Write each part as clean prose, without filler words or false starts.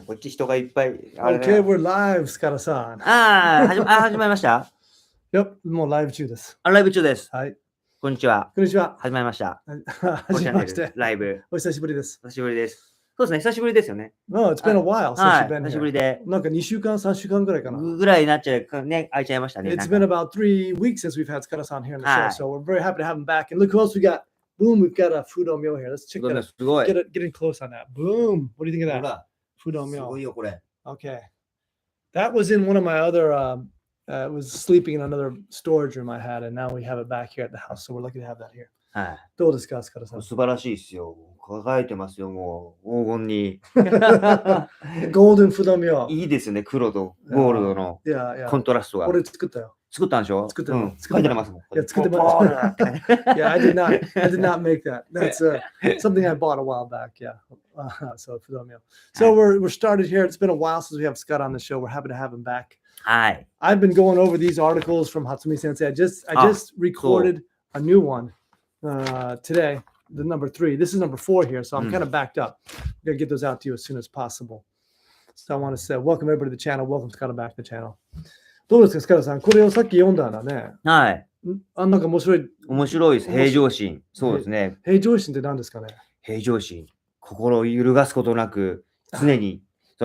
こっち人がいっぱい。Okay, we're live, スカラさん。始まりました Yep, もうライブ中です。ライブ中です。はい。こんにちは。こんにちは。始まりました。始まりまして。ライブ。お久しぶりです。久しぶりです。そうですね、久しぶりですよね。No, it's been a while since you've been here. 久しぶりで。なんか2週間、3週間ぐらいかな。ぐらいになっちゃうね、空いちゃいましたね。It's been about 3 weeks since we've had Skara-san here on the show, so we're very happy to have him back. And look who else we got. Boom, we've got a Fudo Meal here. Let's check that out. すごい。Get in close on that. Boom. What do you think of that? Fudo Meal. すごいよ、これ。Okay. That was in one of my other, it was sleeping in another storage room I had, and now we have it back here at the house, so we're lucky to have that here. はい。どうですか、スカラさん。素晴らしいですよ。輝いてますよ、もう。黄金に。ゴールデンフドミョ。いいですね、黒とゴールドのコントラストが。俺作ったよ。作ったんでしょ？作ったよ。書いてありますもん。いや、作ってます。Yeah, I did not make that. That's something I bought a while back. Yeah. So Fudomio. So we're started here. It's been a while since we have Scott on the show. We're happy to have him back. はい。I've been going over these articles from Hatsumi Sensei. I just recorded a new one today, the number 3. This is number 4 here, so I'm kind of backed up. I'm gonna get those out to you as soon as possible. So I want to say welcome everybody to the channel. Welcome Scott back to the channel. どうですか、スカラさん。これをさっき読んだんだね。はい。なんか面白い。面白いです。平常心。そうですね。平常心って何ですかね。平常心。心を揺るがすことなく、常に。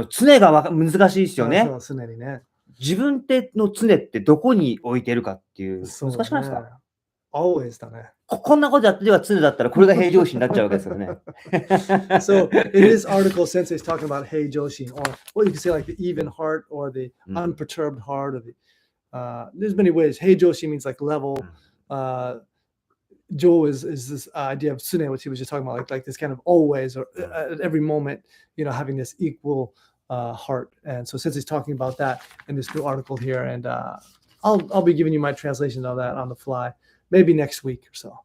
常が難しいですよね。そう、常にね。自分の常ってどこに置いてるかっていう。難しくないですか？ Always だね。こんなことやってれば常だったらこれが平常心になっちゃうわけですよね。So in this article, Sensei is talking about heijoshin, or what you can say like the even heart or the unperturbed heart, or the there's many ways. Heijoshin means like level. Jo is this idea of sune, which he was just talking about, like this kind of always or at every moment, you know, having this equal heart. And so Sensei's talking about that in this new article here, and I'll be giving you my translation of that on the fly. Maybe next week or so.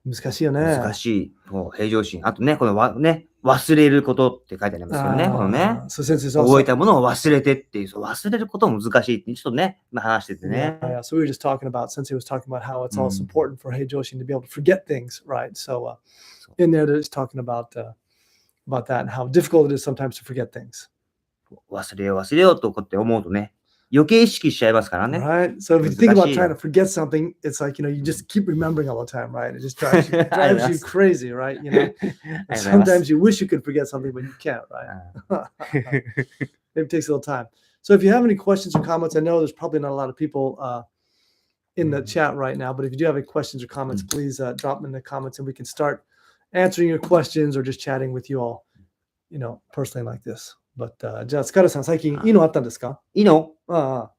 難しいよね。難しい。平常心。あとね、この忘れることって書いてありますよね。このね。覚えたものを忘れてっていう、忘れることも難しいって、ちょっとね、話しててね。Yeah, so we were just talking about, Sensei was talking about how it's also important for Heijoshin to be able to forget things, right? So in there, they're just talking about that and how difficult it is sometimes to forget things. 忘れようとこって思うとね。余計意識しちゃいますからね。Right. So if you think about trying to forget something, it's like, you know, you just keep remembering all the time, right? It just drives you crazy, right? You know, sometimes you wish you could forget something, but you can't, right? It takes a little time. So if you have any questions or comments, I know there's probably not a lot of people in the chat right now, but if you do have any questions or comments, please drop them in the comments and we can start answering your questions or just chatting with you all, you know, personally like this. But じゃあ、スカラさん、最近いいのあったんですか？いいの？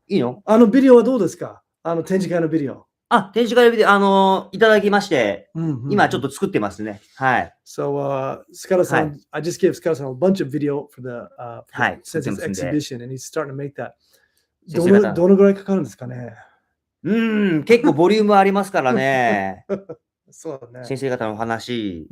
いいの？ビデオはどうですか？展示会のビデオ。展示会のビデオ、いただきまして、今ちょっと作ってますね。はい。So, スカラさん、I just gave スカラさん a bunch of video for the Sensei's exhibition, and he's starting to make that. どのぐらいかかるんですかね？結構ボリュームありますからね。そうね。先生方のお話、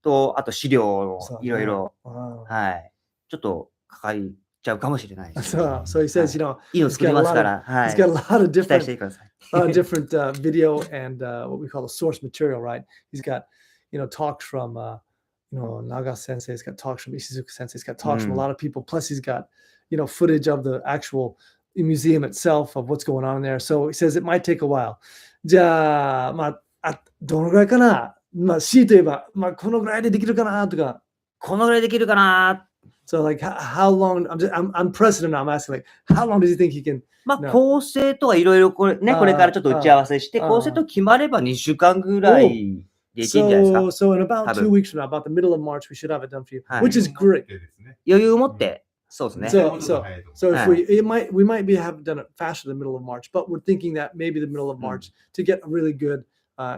あと資料のいろいろ。はい。ちょっとかかりちゃうかもしれないです。So he says, you know, いいの作りますから、he's got a lot of 期待してください。different video and what we call the source material, right? He's got, you know, talks from, you know, Naga Sensei. He's got talks from Ishizuka Sensei. He's got talks from a lot of people. Plus, he's got, you know, footage of the actual museum itself of what's going on in there. So he says it might take a while. じゃあ、どのぐらいかな？強いて言えば、このぐらいでできるかなとか。このぐらいできるかな。So like how long? I'm president now. I'm asking like how long does he think he can? 構成とはいろいろこれからちょっと打ち合わせして、構成と決まれば2週間ぐらいでいけるんじゃないですか。So in about 2 weeks from now, about the middle of March, we should have it done for you, which is great. 余裕を持って、そうですね。So if we might have done it faster than the middle of March, but we're thinking that maybe the middle of March to get a really good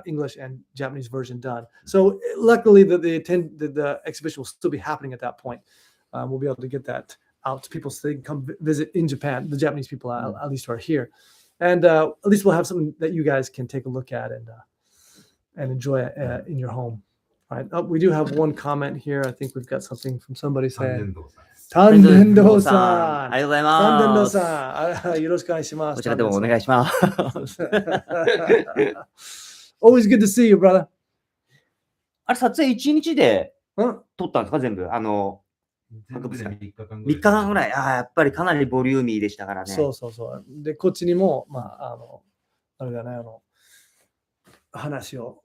English and Japanese version done. So luckily the exhibition will still be happening at that point. We'll be able to get that out to people so they can come visit in Japan. The Japanese people at least are here. And at least we'll have something that you guys can take a look at and enjoy in your home. All right. We do have one comment here. I think we've got something from somebody saying. タンデンドーさん。ありがとうございます。タンデンドーさん。よろしくお願いします。こちらでもお願いします。Always good to see you, brother. あれ、撮影1日で撮ったんですか、全部。博物館。3日間ぐらい。やっぱりかなりボリューミーでしたからね。そうそうそう。で、こっちにも、あれだね、話を。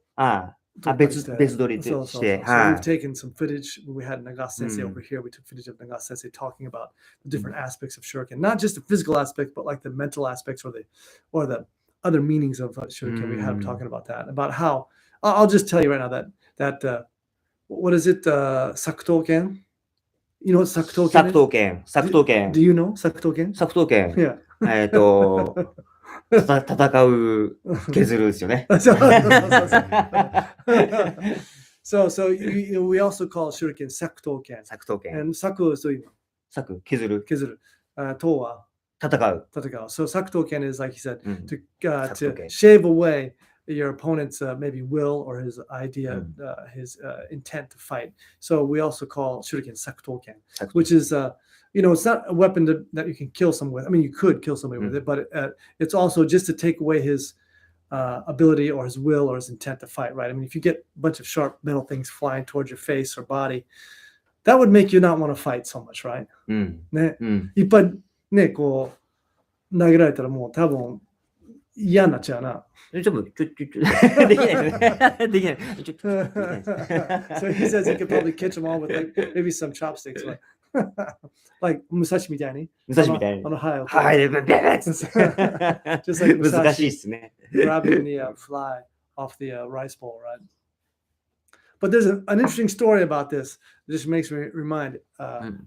別撮りして。So we've taken some footage. We had Nagase sensei over here. We took footage of Nagase sensei talking about the different aspects of shuriken, not just the physical aspect, but like the mental aspects or the other meanings of shuriken. We had him talking about that, about how. I'll just tell you right now that what is it? Sakutoken. You know what Sakutoken is? Sakutoken. Do you know Sakutoken? Sakutoken. Yeah. 戦う削るですよね。So we also call shuriken sakutoken. And saku is どういう意味？saku削る。to は戦う。So sakutoken is like he said to shave away your opponent's maybe will or his idea, his intent to fight. So we also call shuriken sakutoken, which is it's not a weapon that you can kill someone with. I mean, you could kill somebody with it, but it's also just to take away his ability or his will or his intent to fight, right? I mean, if you get a bunch of sharp metal things flying towards your face or body, that would make you not want to fight so much, right? ね、いっぱいね、こう投げられたらもう多分嫌になっちゃうな。できないですね。できない。So he says he could probably catch them all with like maybe some chopsticks, like Musashi みたいに。はい、ベベッ Just like 難しいですね。grabbing the fly off the rice bowl, right? But there's an interesting story about this. This makes me remind.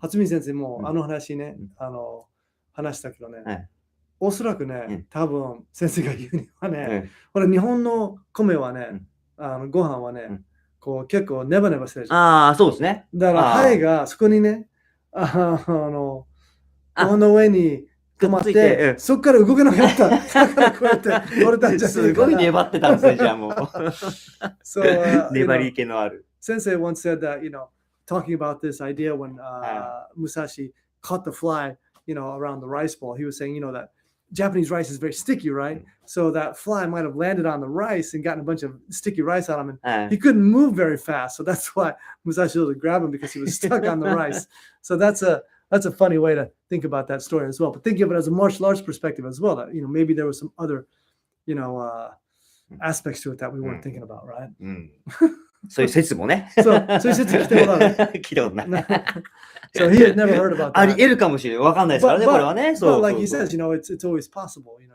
初見先生も話ね、話したけどね。おそらくね、多分先生が言うにはね、ほら日本の米はね、ご飯はね、こう結構ネバネバしてるじゃん。そうですね。だからハエがそこにね、ご飯の上に止まって、そこから動けなかった。だからこうやって取れたんじゃないかな。すごい粘ってたんですね、じゃあもう。粘り気のある。先生 once said that, talking about this idea when Musashi caught the fly, around the rice bowl, he was saying, that Japanese rice is very sticky, right? So that fly might have landed on the rice and gotten a bunch of sticky rice on him, and he couldn't move very fast. So that's why Musashi was able to grab him because he was stuck on the rice. So that's a funny way to think about that story as well. But think of it as a martial arts perspective as well. That maybe there was some other, aspects to it that we weren't thinking about, right? そういう説もね。そういう説聞いたことある。聞いたことない。So he had never heard about that. あり得るかもしれない。わかんないですからね、これはね。But like he says, it's always possible. We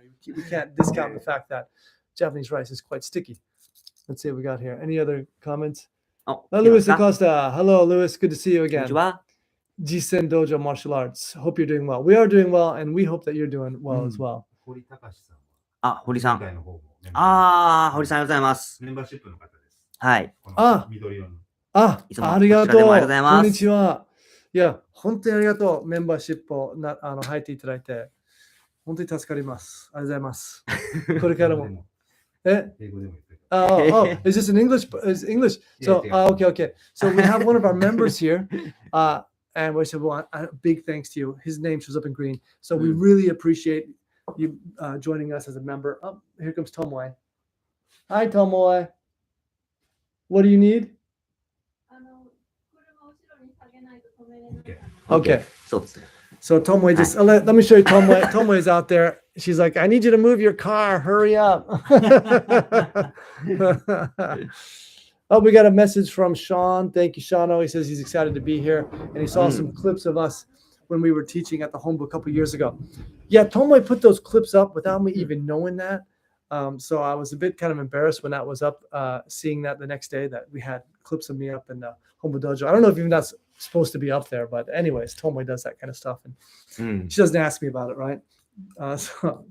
can't discount the fact that Japanese rice is quite sticky. Let's see what we got here. Any other comments? Luis Acosta. Hello, Luis. Good to see you again. こんにちは。Jisen Dojo Martial Arts. Hope you're doing well. We are doing well, and we hope that you're doing well as well. 堀さん。堀さんありがとうございます。メンバーシップの方です。はい。ありがとう。こんにちは。いや、本当にありがとう。メンバーシップを入っていただいて、本当に助かります。ありがとうございます。これからも。英語でもis this in English? Is English? So, okay. So we have one of our members here, and we said, well, big thanks to you. His name shows up in green. So we really appreciate you joining us as a member. Oh, here comes Tomoe. Hi, Tomoe. What do you need? Okay. So Tomoe just let me show you Tomoe. Tomoe is out there. She's like, I need you to move your car. Hurry up. Oh, we got a message from Sean. Thank you, Sean. He says he's excited to be here. And he saw some clips of us when we were teaching at the home a couple years ago. Yeah, Tomoe put those clips up without me even knowing that. So I was a bit kind of embarrassed when that was up, seeing that the next day that we had clips of me up in the Hombu Dojo. I don't know if even that's supposed to be up there, but anyways, Tomoe does that kind of stuff. And she doesn't ask me about it, right? So, so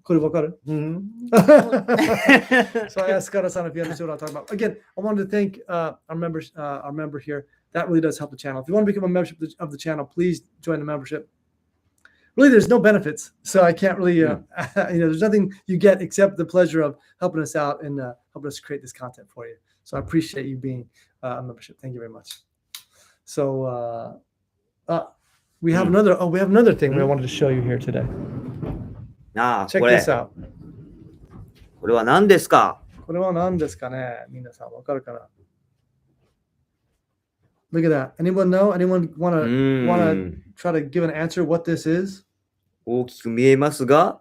I asked Kara-san if you understood what I'm talking about. Again, I wanted to thank our member here. That really does help the channel. If you want to become a member of the channel, please join the membership. Really, there's no benefits, so I can't really, there's nothing you get except the pleasure of helping us out and helping us create this content for you. So I appreciate you being a membership. Thank you very much. So we have another thing we wanted to show you here today. Check this out. これは何ですか？これは何ですかね？皆さんわかるかな？ Look at that. Anyone know? Anyone wanna うー wanna ん。 try to give an answer what this is? 大きく見えますが、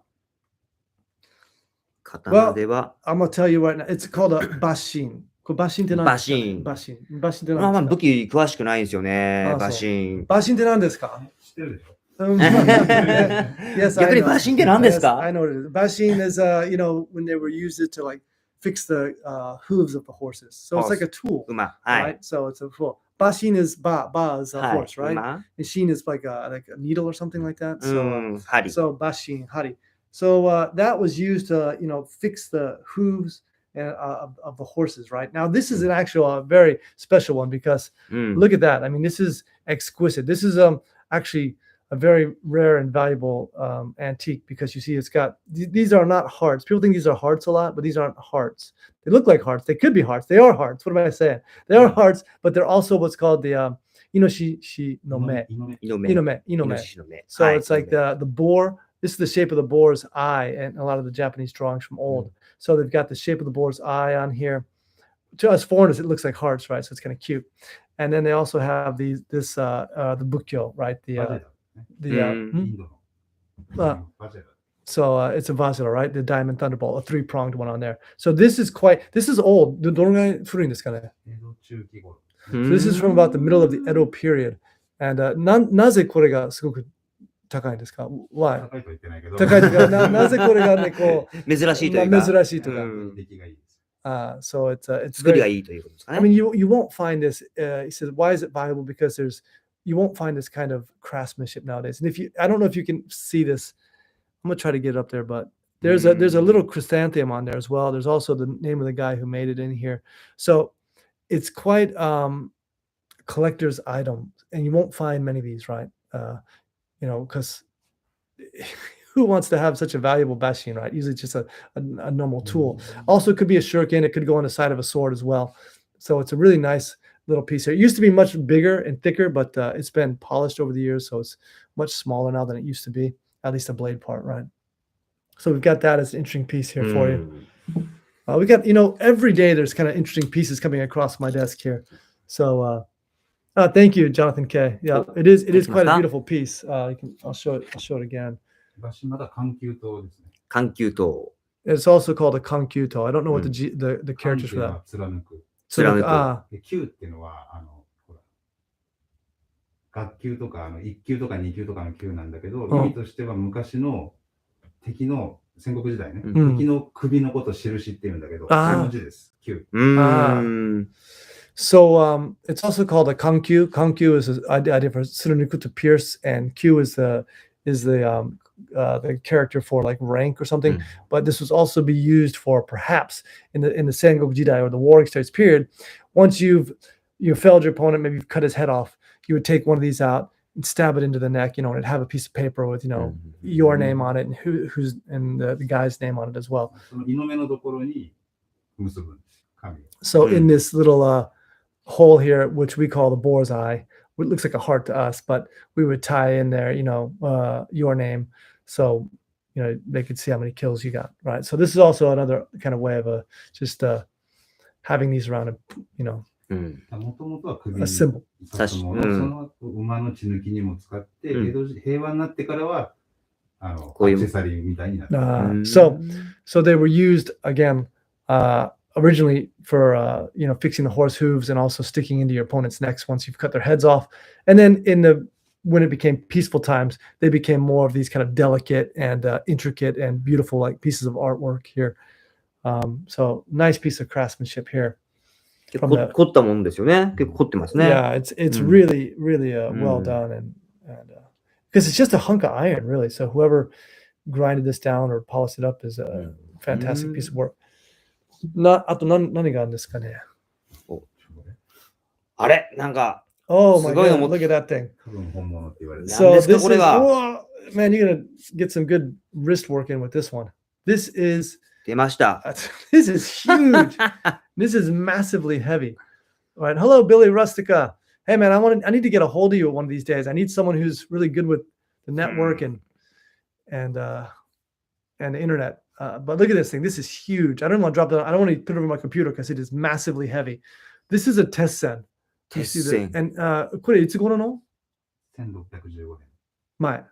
刀では、 I'm gonna tell you right now. It's called a bashin. これバシンって何ですかね？バシン。バシンってまあまあ何ですか？武器詳しくないんですよね。バシン。バシンって何ですか？知ってるでしょ Yes, I 逆に know. バシンって何です Yes, I か？ know what it is. Bashin is, when they were used it to like fix the hooves of the horses. So it's like a tool, 馬。はい。 right? So it's a tool. Bashin is ba is a はい。 horse, right? 馬。 And shin is like a needle or something like that. う So ーん。針。 so bashin, hari. So that was used to fix the hooves of the horses, right? Now this is an actual very special one because うん。 look at that. I mean, this is exquisite. This is actually a very rare and valuable antique because you see it's got these are not hearts. People think these are hearts a lot, but these aren't hearts. They look like hearts. They could be hearts. They are hearts. What am I saying? They are hearts, but they're also what's called the inoshi no me. イノメ。 Inome. イノシシの目。 So はい。 it's like the boar. This is the shape of the boar's eye, and a lot of the Japanese drawings from old. So they've got the shape of the boar's eye on here. To us foreigners, it looks like hearts, right? So it's kind of cute. And then they also have the bukyo, right? バジェラね。 The うん。インドの。 バジェラ。 so it's a vajra, right? The diamond thunderbolt, a three-pronged one on there. So this is old. どのぐらい古いんですかね？ 江戸中期頃。 So this is from about the middle of the Edo period. And なぜこれがすごく高いんですか？ Why? 高いとは言ってないけど。高いとか、なぜこれがね、こう、珍しいというか。珍しいとか。うん。出来がいいです。 So it's 作りが very, いいということですか I ね。 mean, you won't find this. He says, why is it valuable? Because you won't find this kind of craftsmanship nowadays. And I don't know if you can see this. I'm gonna try to get it up there, but there's a little chrysanthemum on there as well. There's also the name of the guy who made it in here. So it's quite collector's item, and you won't find many of these, right? Because who wants to have such a valuable bashin, right? Usually just a normal tool. Also, it could be a shuriken. It could go on the side of a sword as well. So it's a really nice little piece here. It used to be much bigger and thicker, but it's been polished over the years, so it's much smaller now than it used to be, at least the blade part, right? So we've got that as an interesting piece here for you. We got, every day there's kind of interesting pieces coming across my desk here. So thank you, Jonathan K. Yeah, it is quite a beautiful piece. I'll show it again. バシまだ環球灯ですね。環球灯。 It's also called a kankyuto. I don't know what the characters for は that. 貫く。貫く。で9っていうのは、ほら、学級とか、1級とか2級とかの級なんだけど、意味としては昔の敵の戦国時代ね、敵の首のこと印っていうんだけど、その字です。9。So it's also called a kankyu. Kankyu is an idea for tsurunuku to pierce, and kyu is the character for like rank or something. But this was also be used for perhaps in the Sengoku Jidai or the Warring States period. Once you've felled your opponent, maybe you've cut his head off, you would take one of these out and stab it into the neck, and it'd have a piece of paper with your name on it and who's and the guy's name on it as well. So in this little hole here, which we call the boar's eye, it looks like a heart to us, but we would tie in there, your name, so they could see how many kills you got, right? So this is also another kind of way of just having these around, a symbol. So they were used again originally for fixing the horse hooves and also sticking into your opponent's necks once you've cut their heads off. And then when it became peaceful times, they became more of these kind of delicate and intricate and beautiful like pieces of artwork here. So nice piece of craftsmanship here. 凝ったもんですよね。結構凝ってますね。Yeah, it's really, really well done, and because it's just a hunk of iron, really. So whoever grinded this down or polished it up is a fantastic piece of work. あと何があるんですかね。あれなんか、 Oh my God, look at that thing. So this is, oh, man, you're gonna get some good wrist work in with this one. This is 出ました。 This is huge. This is massively heavy. All right. Hello, Billy Rustica. Hey, man, I need to get a hold of you one of these days. I need someone who's really good with the network and the internet. But look at this thing. This is huge. I don't want to drop it. I don't want to put it over my computer because it is massively heavy. This is a tessen. You see 鉄 the- 線。 and これいつ頃の1615年。前。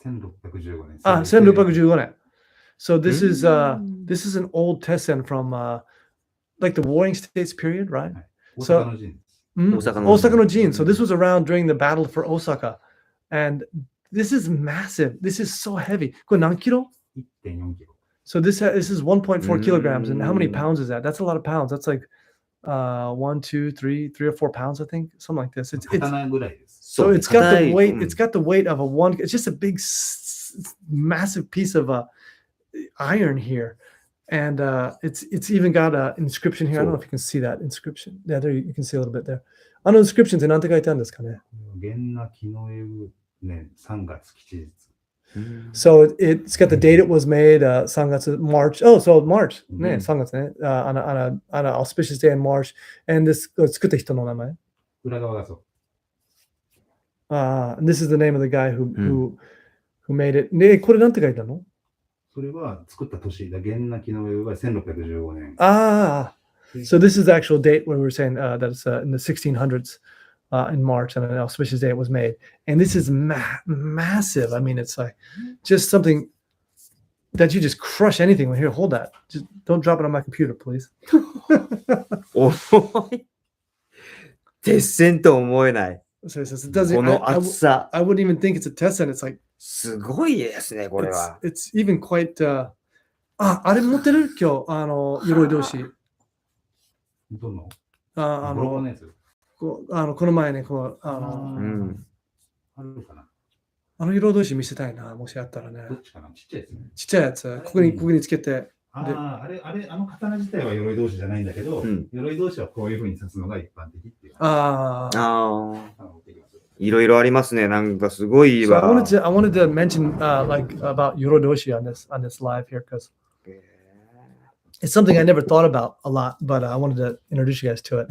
1615年。Ah, 1615年. So this is Mm. this is an old tessen from like the Warring States period, right? 大阪の陣です。 Mm. 大阪の陣。 Osaka no Jin. So this was around during the battle for Osaka, and this is massive. This is so heavy. これ何キロ? 1.4 キロ。 So this is 1.4 kilograms, and how many Mm. pounds is that? That's a lot of pounds. That's like 1, 2, 3 or 4 pounds, I think, something like this. It's 刀ぐらいです。 so it's got 硬 the い weight. うん It's got the weight of a one. It's just a big, massive piece of iron here, and it's even got an inscription here. I don't know if you can see that inscription. Yeah, there you can see a little bit there. あの inscription って何て書いてあるんですかね? 元那木の絵年3月吉日。 So it's got the date it was made, 3月 March. Oh, so March. ね、うん3月ね。on an auspicious day in March. And this 作った人の名前。裏側がそう。 And this is the name of the guy who made it. で、これなんて書いてあるの? それは作った年だ。元那木の絵は1615年。 So this is the actual date where we're saying that it's in the 1600s in March, and an auspicious day it was made. And this is massive. I mean, it's like just something that you just crush anything with. Here, hold that. Just don't drop it on my computer, please. 重い。鉄線と思えない。 So it says it doesn't. この厚さ。 I wouldn't even think it's a tessen. It's like すごいですね、これは。 it's even quite. あれ持ってる今日鎧同士。どのあボロボロのやつこの前ねうん。あるかな鎧同士見せたいな、もしあったらね。どっちかなちっちゃいですね。ちっちゃいやつ、ここにつけて。あの刀自体は鎧同士じゃないんだけど、鎧同士はこういう風に刺すのが一般的っていう。いろいろありますね。なんかすごい So I わ。 wanted to mention like about Yorodoshi on this live here because it's something I never thought about a lot, but I wanted to introduce you guys to it.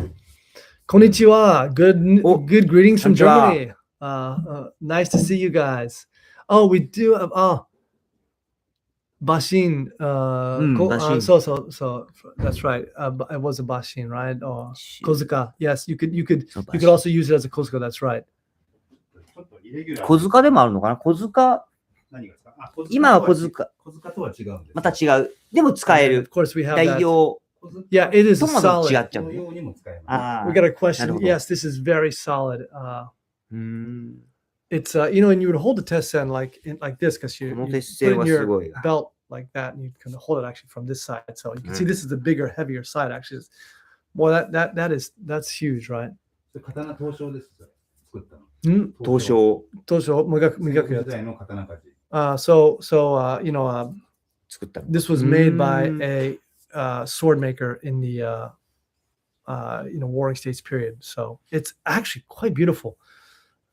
Konnichiwa. Good greetings from Germany. Nice to see you guys. Oh, we do have Bashin. Bashin. So that's right. It was a Bashin, right? Or Kozuka. Yes, you could also use it as a Kozuka. That's right. 小塚でもあるのかな小塚。今は小塚。小塚とは違うんです。また違う。でも使える。 Of course, we have 代 that. 用。 Yeah, it is とも違 solid. っちゃう。 We got a question. Yes, this is very solid. It's and you would hold the tessen like this because you put it in your belt like that, and you can hold it actually from this side. So you can see this is the bigger, heavier side. Actually, well, that's huge, right? 刀刀匠です。作ったの。刀匠。刀匠磨くやつ。So this was made by a sword maker in the Warring States period. So it's actually quite beautiful.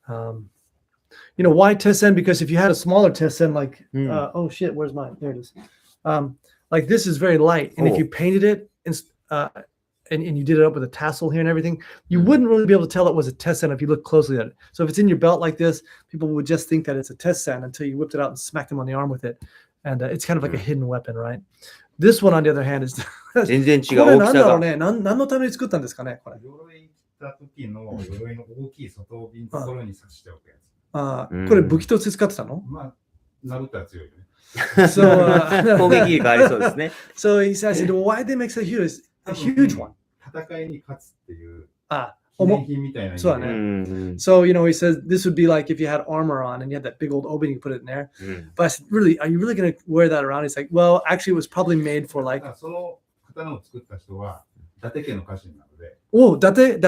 Why tessen? Because if you had a smaller tessen, like oh shit, where's mine? There it is. Like this is very light, and if you painted it and you did it up with a tassel here and everything, you wouldn't really be able to tell it was a tessen if you look closely at it. So if it's in your belt like this, people would just think that it's a tessen until you whipped it out and smacked them on the arm with it. And it's kind of like a hidden weapon, right? This one, on the other hand, is 全然違う大きさが。何のために作ったんですかね、これ。鎧着た時の鎧の大きい外帯のところに刺しておくやつ。これ武器として使ってたの？まあ、殴ったら強いよね。攻撃力ありそうですね。So he says, why did they make such a huge one? 戦いに勝つっていう。So he says this would be like if you had armor on and you had that big old opening, you put it in there. But I said, really, are you really going to wear that around? He's like, well, actually, it was probably made for like. その刀を作った人は伊達家の家臣なので。伊達？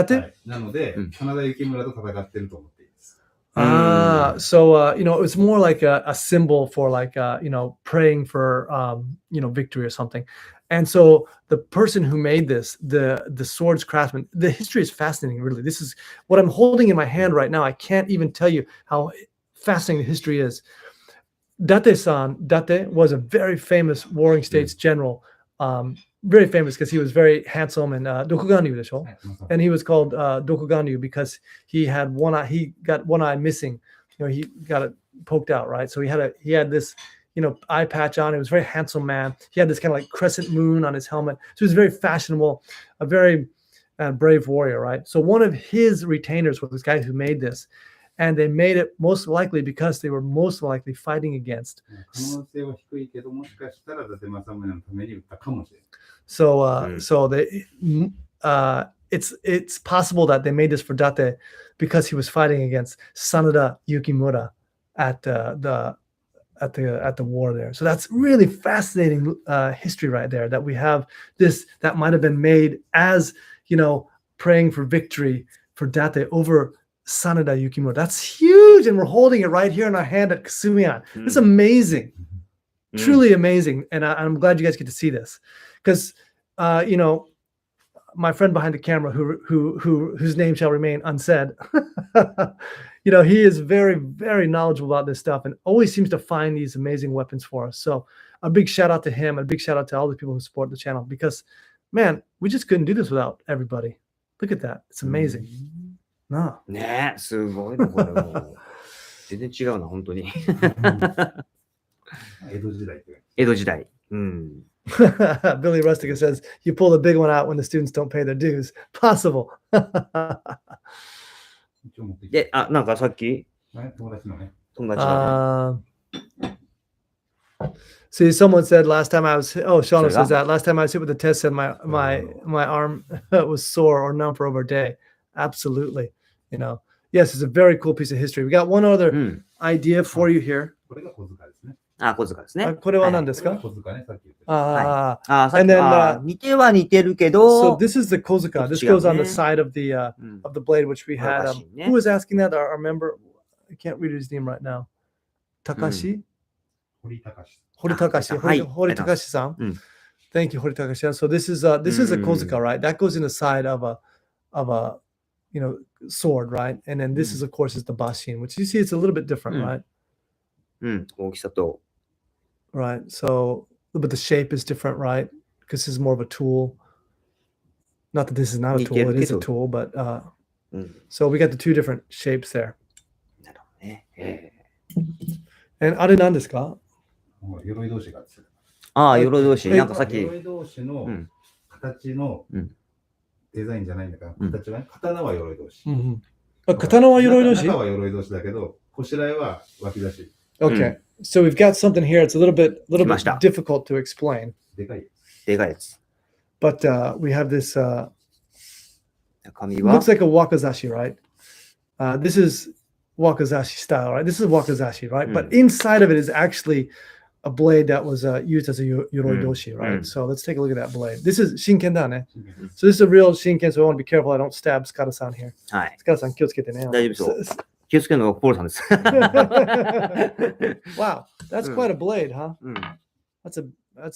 なので、真田幸村と戦ってると思っていいです。So it's more like a symbol for like praying for victory or something. And so the person who made this, the swords craftsman, the history is fascinating, really. This is what I'm holding in my hand right now. I can't even tell you how fascinating the history is. Date was a very famous Warring States general, very famous because he was very handsome and Dokuganryuでしょ? And he was called Dokuganryu because he got one eye missing. He got it poked out, right? So he had this eye patch on. He was a very handsome man. He had this kind of like crescent moon on his helmet. So he was very fashionable, a very and brave warrior, right? So one of his retainers was this guy who made this, and they made it most likely because they were most likely fighting against. So it's possible that they made this for Date because he was fighting against Sanada Yukimura at the war there. So that's really fascinating history right there, that we have this that might have been made as, praying for victory for Date over Sanada Yukimura. That's huge, and we're holding it right here in our hand at Kasumi. It's amazing, truly amazing, and I'm glad you guys get to see this, because my friend behind the camera, whose name shall remain unsaid, he is very, very knowledgeable about this stuff and always seems to find these amazing weapons for us. So a big shout out to him, and a big shout out to all the people who support the channel, because, man, we just couldn't do this without everybody. Look at that. It's amazing. No. ねえ、すごいな、これもう。全然違うな、本当に。江戸時代。江戸時代。うん。Billy Rustica says, you pull the big one out when the students don't pay their dues. Possible. で、なんかさっき友達のね。See, someone said last time I was, Shauna says that last time I was hit with the test, said my arm was sore or numb for over a day. Absolutely. Yes, it's a very cool piece of history. We got one other idea for you here. これが小塚ですね。小塚ですね。これは何ですか？小塚ね、さっき言って。And then 似ては似てるけど。So this is the kozuka. This goes on the side of the blade, which we had. Who was asking that? Our member. I can't read his name right now. Takashi. Horitakashi-san. Thank you, Horitakashi-san. So this is a kozuka, right? That goes in the side of a sword, right? And then this is, of course, is the bashin, which you see it's a little bit different, right? 大きさと。Right. So, but the shape is different, right? Because this is more of a tool. Not that this is not a tool, it is a tool, but so we got the two different shapes there. And あれ何ですか？鎧同士が。鎧同士。なんかさっき。鎧同士の形のデザインじゃないんだから、形はね、刀は鎧同士。刀は鎧同士？中は鎧同士だけど、こしらえは脇出し。Okay, so we've got something here. It's a little bit difficult to explain. でかいやつ。But we have this. Looks like a wakazashi, right? This is wakazashi style, right? This is wakazashi, right? But inside of it is actually a blade that was used as a yoroi-doshi, right? So let's take a look at that blade. This is shinken da ne. So this is a real shinken, so I want to be careful I don't stab Skada-san here. Skada-san, 気をつけてね。大丈夫そう。気をつけるのがポールさんです。Wow, that's quite a blade, huh? That's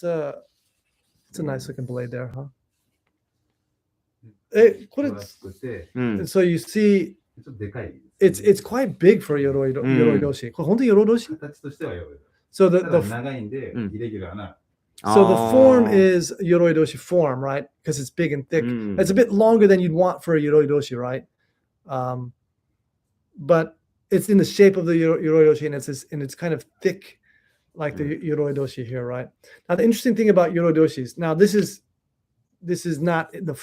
a nice looking blade there, huh? So you see, it's quite big for yoroi-doshi. これ本当にyoroi-doshi? 形としては鎧。So the 長いんで、イレギュラーな。So the form is yoroi-doshi form, right? Because it's big and thick. It's a bit longer than you'd want for a yoroi-doshi, right? But it's in the shape of the yoroi-doshi, and it's kind of thick, like the yoroi-doshi here, right? Now the interesting thing about yoroi-doshis, now this is not in the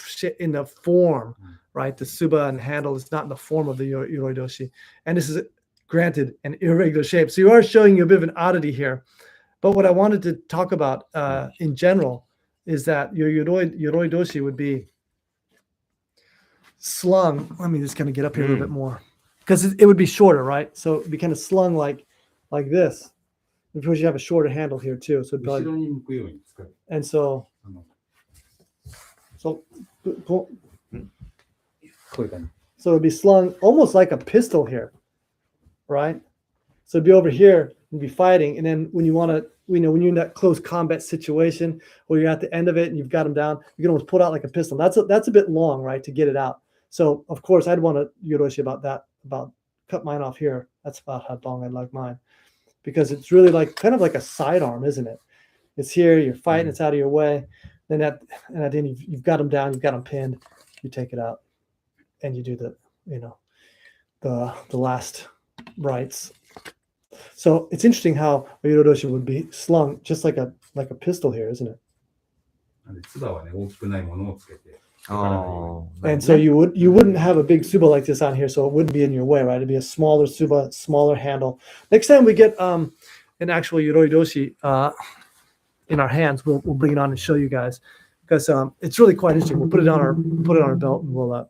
form, right? The tsuba and handle is not in the form of the yoroi-doshi, and this is granted an irregular shape. So you are showing you a bit of an oddity here. But what I wanted to talk about in general is that your yoroi-doshi would be slung. Let me just kind of get up here a little bit more. Because it would be shorter, right? So it would be kind of slung like this. Of course, you have a shorter handle here too. So and so it'd be slung almost like a pistol here, right? So it'd be over here and be fighting, and then when you want to, when you're in that close combat situation where you're at the end of it and you've got them down, you can almost pull it out like a pistol. That's a bit long, right, to get it out. So of course I'd want to yoroshi about cut mine off here. That's about how long I'd like mine, because it's really like kind of like a sidearm, isn't it? It's here, you're fighting, it's out of your way. Then at the end you've got them down, you've got them pinned, you take it out, and you do the last rites. So it's interesting how a yoroi-doshi would be slung just like a pistol here, isn't it? And so you wouldn't have a big tsuba like this on here, so it wouldn't be in your way, right? It'd be a smaller tsuba, smaller handle. Next time we get an actual yoroi-doshi in our hands, we'll bring it on and show you guys, because it's really quite interesting. We'll put it on our belt and we'll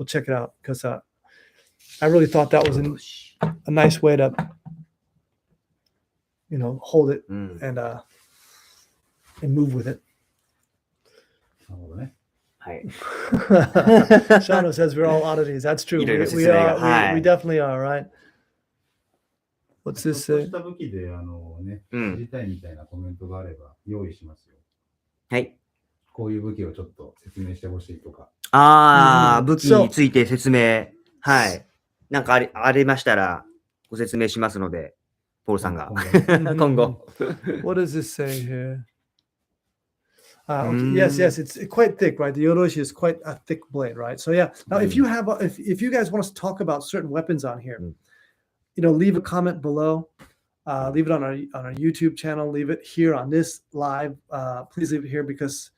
check it out, because I really thought that was a nice way to hold it and move with it. Shano says we're all oddities. That's true. We definitely are, right? What's this say? はい。こういう武器をちょっと説明してほしいとか。武器について説明。はい。なんかありましたらご説明しますので、ポールさんが。今後。What does this say here? Okay. Yes, it's quite thick, right? The Yoroshi is quite a thick blade, right? So yeah. Now, if you guys want us to talk about certain weapons on here, leave a comment below. Leave it on our YouTube channel. Leave it here on this live. Please leave it here, because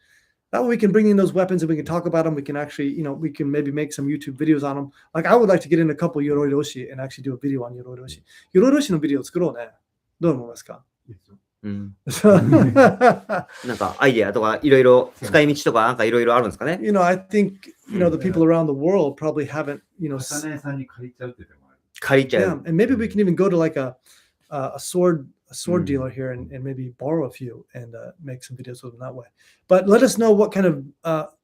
that way we can bring in those weapons and we can talk about them. We can actually, we can maybe make some YouTube videos on them. Like I would like to get in a couple Yoroi-doshi and actually do a video on Yoroi-doshi. Yoroi-doshiのビデオ作ろうね。どう思いますか？なんかアイデアとかいろいろ使い道とかなんかいろいろあるんですかね。I think the people around the world probably haven't, 魚屋さんに借りちゃうってでもある。借りちゃう。Yeah, and maybe we can even go to like a sword dealer here and maybe borrow a few and make some videos with them that way. But let us know what kind of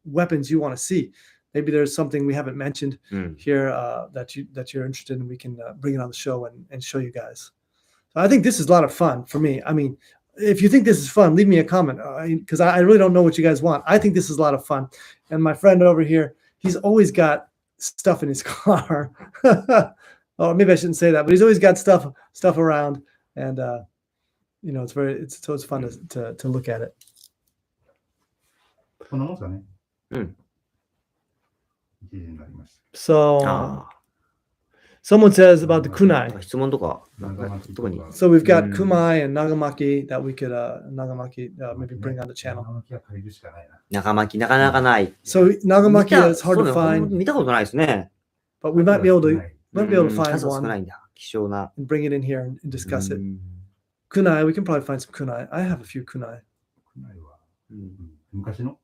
weapons you want to see. Maybe there's something we haven't mentioned here that you're interested in. We can bring it on the show and show you guys. So I think this is a lot of fun for me. I mean, if you think this is fun, leave me a comment, because I really don't know what you guys want. I think this is a lot of fun. And my friend over here, he's always got stuff in his car. Or maybe I shouldn't say that, but he's always got stuff around, and it's fun to look at it. So someone says about the kunai. So we've got kumai and nagamaki that we could maybe bring on the channel. 長巻きなかなかない。 So nagamaki is hard to find. 見たことないですね。 But we might be able to find 数少 one ないんだ。希少な。 and bring it in here and discuss it. Kunai, we can probably find some kunai. I have a few kunai. 昔の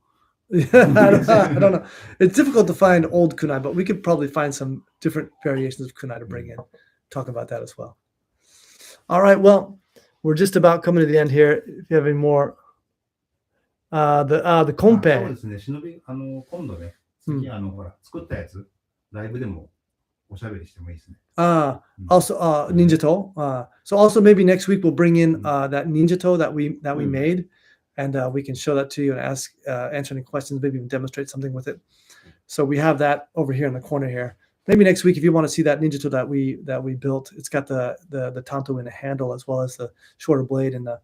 I don't know. It's difficult to find old kunai, but we could probably find some different variations of kunai to bring in. Talk about that as well. All right. Well, we're just about coming to the end here. If you have any more, the そう konpei. ですね。忍び、今度ね、次、ほら、作ったやつ、ライブでもおしゃべりしてもいいですね。Also, ninjato. So also maybe next week we'll bring in that ninjato that we made, and we can show that to you and answer any questions, maybe even demonstrate something with it. So we have that over here in the corner here. Maybe next week, if you want to see that ninjato that we built, it's got the tanto in the handle as well as the shorter blade in the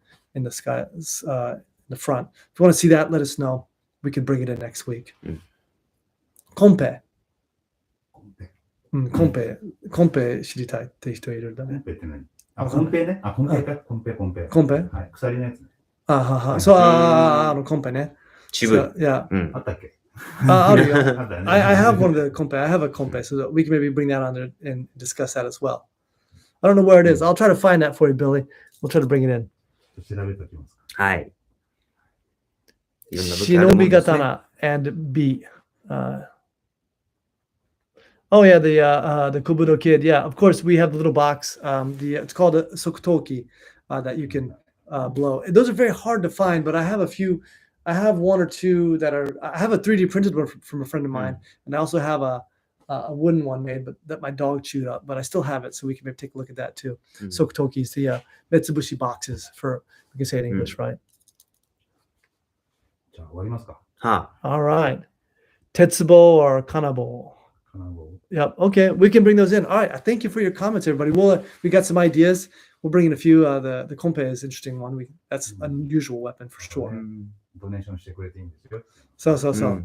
sky the front. If you want to see that, let us know. We can bring it in next week. Konpei. コンペ知りたいって人いるんだね。コンペって何？コンペね。コンペか。コンペ。コンペ？はい。鎖のやつね。そう、コンペね。渋い。あったっけ？あるよ。I have one of the kompe. I have a kompe, so that we can maybe bring that on there and discuss that as well. I don't know where it is. I'll try to find that for you, Billy. We'll try to bring it in. はい。Shinobi Katana and B. Oh yeah, the Kobudo Kid. Yeah, of course we have the little box. It's called a sokutoki that you can blow. Those are very hard to find, but I have a few. I have one or two that are. I have a 3D printed one from a friend of mine, and I also have a wooden one made, but that my dog chewed up. But I still have it, so we can maybe take a look at that too. Sokutokis, the Mitsubishi boxes for, we can say it in English, right? All right, Tetsubo or Kanabo. Yep. Okay, we can bring those in. All right. Thank you for your comments, everybody. We got some ideas. We'll bring in a few. The kompe is an interesting one. That's an unusual weapon for sure. So.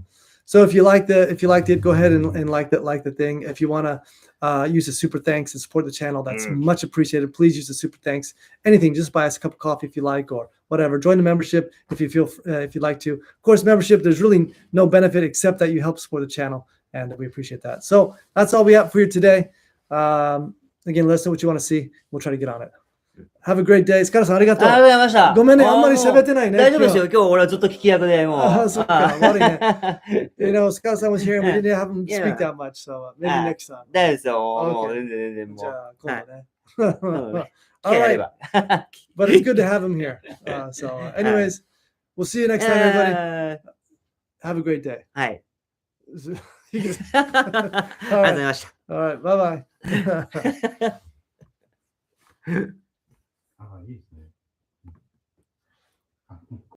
So if you liked it, go ahead and like the thing. If you want to use the super thanks and support the channel, that's much appreciated. Please use the super thanks. Anything, just buy us a cup of coffee if you like, or whatever. Join the membership if you'd like to. Of course, membership, there's really no benefit except that you help support the channel, and we appreciate that. So that's all we have for you today. Again, let us know what you want to see. We'll try to get on it. Have a great day. スカラさん、ありがとう。ありがとうございました。ごめんね、あんまり喋ってないね。大丈夫ですよ。今日俺はずっと聞き役で、もう。あ、そっか、悪いね。You know, スカラさん was here and we didn't have him speak that much, so maybe next time. 大丈夫ですよ。もう全然もう。じゃあ、今度ね。All right. But it's good to have him here. So, anyways, we'll see you next time, everybody. Have a great day. はい。ありがとうございました。All right, bye bye. あ、いい。